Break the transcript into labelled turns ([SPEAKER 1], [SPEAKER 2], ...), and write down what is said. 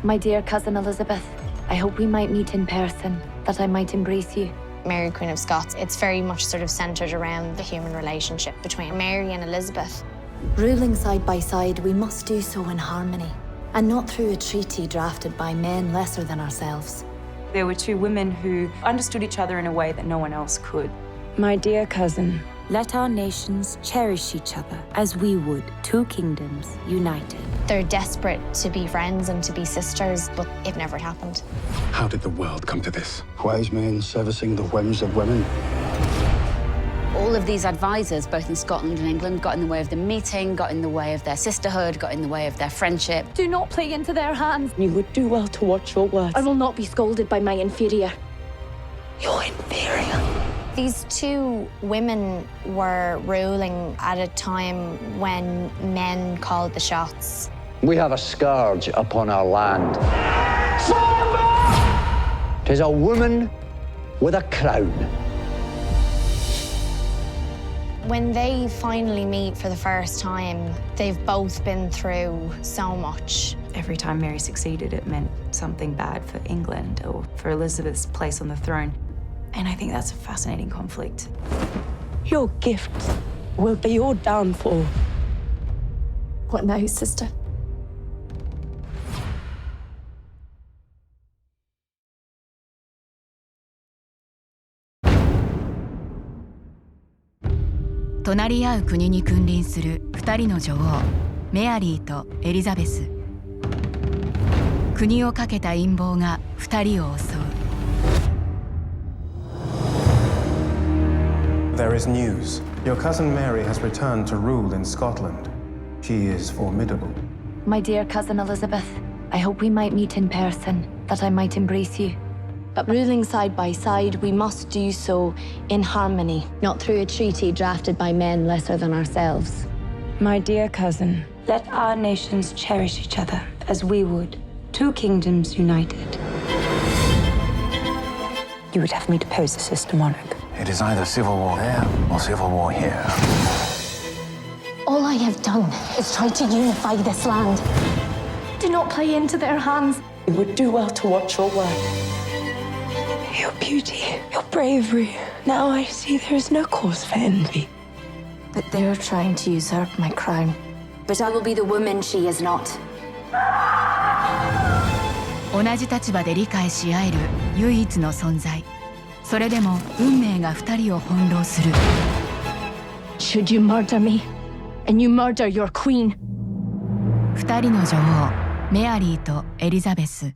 [SPEAKER 1] My dear cousin Elizabeth, I hope we might meet in person, that I might embrace you.
[SPEAKER 2] Mary, Queen of Scots, it's very much sort of centred around the human relationship between Mary and Elizabeth.
[SPEAKER 1] Ruling side by side, we must do so in harmony, and not through a treaty drafted by men lesser than ourselves.
[SPEAKER 3] There were two women who understood each other in a way that no one else could.
[SPEAKER 4] My dear cousin, let our nations cherish each other as we would, two kingdoms united.
[SPEAKER 2] They're desperate to be friends and to be sisters, but it never happened.
[SPEAKER 5] How did the world come to this?
[SPEAKER 6] Wise men servicing the whims of women.
[SPEAKER 7] All of these advisors, both in Scotland and England, got in the way of the meeting, got in the way of their sisterhood, got in the way of their friendship.
[SPEAKER 1] Do not play into their hands.
[SPEAKER 4] You would do well to watch your words.
[SPEAKER 1] I will not be scolded by my inferior.
[SPEAKER 4] You're inferior.
[SPEAKER 2] These two women were ruling at a time when men called the shots.
[SPEAKER 8] We have a scourge upon our land. 'Tis a woman with a crown.
[SPEAKER 2] When they finally meet for the first time, they've both been through so much.
[SPEAKER 3] Every time Mary succeeded, it meant something bad for England or for Elizabeth's place on the throne. And I think that's a fascinating conflict.
[SPEAKER 4] Your gift will be your downfall.
[SPEAKER 1] What now, sister?
[SPEAKER 9] 「隣り合う国に君臨する二人の女王メアリーとエリザベス」国をかけた陰謀が二人を襲う。
[SPEAKER 10] There is news. Your cousin Mary has returned to rule in Scotland. She is formidable.
[SPEAKER 1] My dear cousin Elizabeth, I hope we might meet in person, that I might embrace you. But ruling side by side, we must do so in harmony, not through a treaty drafted by men lesser than ourselves.
[SPEAKER 4] My dear cousin, let our nations cherish each other as we would, two kingdoms united. You would have me depose the sister monarch.
[SPEAKER 5] It is either civil war there or civil war here.
[SPEAKER 2] All I have done is try to unify this land.
[SPEAKER 1] Do not play into their hands.
[SPEAKER 4] You would do well to watch your words. Your beauty, your bravery. Now I see there is no cause for envy.
[SPEAKER 1] But they are trying to usurp my crown. But I will be the woman she is not.
[SPEAKER 9] 同じ立場で理解し合える唯一の存在。それでも運命が二人を翻弄する。
[SPEAKER 1] Should you murder me, and you murder your queen?
[SPEAKER 9] 二人の女王メアリーとエリザベス。